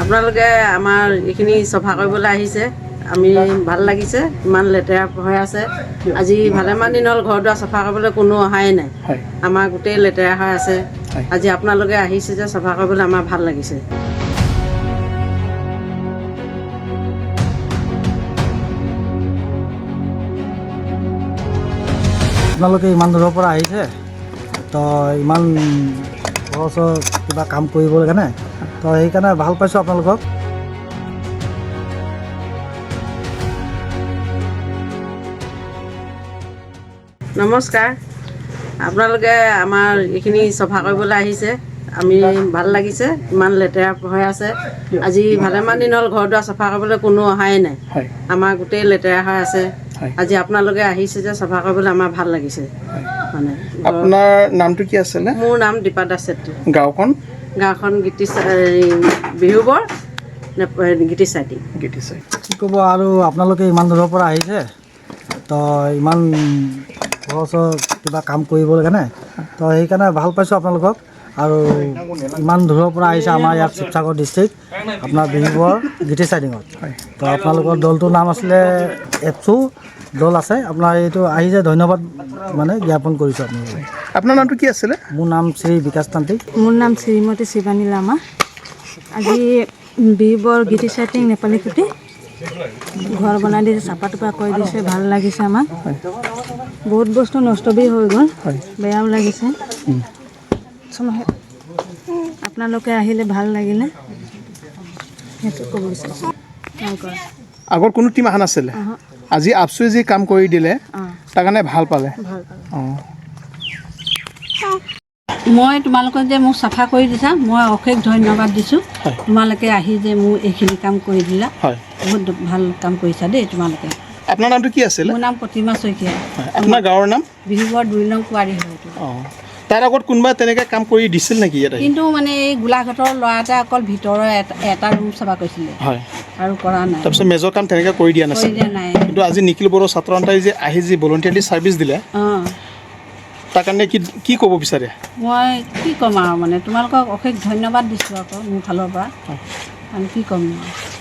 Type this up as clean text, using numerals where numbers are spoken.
আপোনালোকে আমাৰ এইখিনি চফা কৰিবলৈ আহিছে, আমি ভাল লাগিছে। ইমান লেতেৰা হৈ আছে, আজি ভালেমান দিন হ'ল ঘৰ দুৱাৰ চফা কৰিবলৈ কোনো অহাই নাই। আমাৰ গোটেই লেতেৰা হৈ আছে। আজি আপোনালোকে আহিছে যে চফা কৰিবলৈ আমাৰ ভাল লাগিছে। আপোনালোকে ইমান দূৰৰ পৰা আহিছে, তো ইমান খৰচ কিবা কাম কৰিবলৈ কাৰণে, তো সেইকাৰণে ভাল পাইছোঁ আপোনালোকক। নমস্কাৰ, আপোনালোকে আমাৰ এইখিনি চফা কৰিবলৈ আহিছে, আমি ভাল লাগিছে। ইমান লেতেৰা হৈ আছে, আজি ভালেমান দিন হ'ল ঘৰ দুৱাৰ চফা কৰিবলৈ কোনো অহাই নাই। আমাৰ গোটেই লেতেৰা হৈ আছে। আজি আপোনালোকে আহিছে যে চফা কৰিবলৈ আমাৰ ভাল লাগিছে। মানে আপোনাৰ নামটো কি আছিলে? মোৰ নাম দীপা দাস চেত্ৰী। গাঁওখন বিহুবৰ গীতিচাইটি। কি ক'ব আৰু, আপোনালোকে ইমান দূৰৰ পৰা আহিছে, তো ইমান খৰচ কিবা কাম কৰিবলৈ কাৰণে, তো সেইকাৰণে ভাল পাইছোঁ আপোনালোকক। আৰু ইমান দূৰৰ পৰা আহিছে আমাৰ ইয়াত শিৱসাগৰ ডিষ্ট্ৰিক্ট, আপোনাৰ বিহুবৰ গীতিচাইটিঙত। তো আপোনালোকৰ দলটোৰ নাম আছিলে এপচু দল আছে। আপোনাৰ এইটো আহিছে, ধন্যবাদ মানে জ্ঞাপন কৰিছোঁ আপোনালোকে। আপোনাৰ নামটো কি আছিলে? মোৰ নাম শ্ৰী বিকাশ তান্ত্ৰিক। মোৰ নাম শ্ৰীমতী শিৱানী লামা। আজি বিহুবৰ গীতিচাইটিং নেপালী পুতি ঘৰ বনাই দিছে, চাফা টুপা কৰি দিছে, ভাল লাগিছে আমাক। বহুত বস্তু নষ্ট হৈ গ'ল, বেয়াও লাগিছে। আপোনালোকে আহিলে ভাল লাগিলে, সেইটো ক'ব বিচাৰিছোঁ। আগৰ কোনো টিম অহা নাছিলে, আজি আপচুৱে যি কাম কৰি দিলে তাৰ কাৰণে ভাল পালে। মই তোমালোকক যে মোক চাফা কৰি দিছা, মই অশেষ ধন্যবাদ দিছোঁ। তোমালোকে আহি যে মোৰ এইখিনি কাম কৰি দিলা, বহুত ভাল কাম কৰিছা দেই তোমালোকে। আপোনাৰ নামটো কি আছিলে? মোৰ নাম প্ৰতিমা শইকীয়া। আপোনাৰ গাঁৱৰ নাম? বিহুবৰ 2 নং কুৱাৰী হয়। তাৰ আগত কোনোবা তেনেকৈ কাম কৰি দিছিল নেকি ইয়াত? কিন্তু মানে এই গোলাঘাটৰ ল'ৰা এটা অকল ভিতৰৰ এটা ৰুম চাফা কৰিছিলে, আৰু কৰা নাই। তাৰপিছত মেজৰ কাম তেনেকৈ কৰি দিয়া নাছিল। কিন্তু আজি নিখিল বড়ো ছাত্ৰ সন্থাই যে আহি যি ভলণ্টিয়াৰলি ছাৰ্ভিচ দিলে, তাৰ কাৰণে কি ক'ব বিচাৰে? মই কি ক'ম আৰু, মানে তোমালোকক অশেষ ধন্যবাদ দিছোঁ আকৌ মোৰ ফালৰ পৰা। আৰু কি ক'ম আৰু।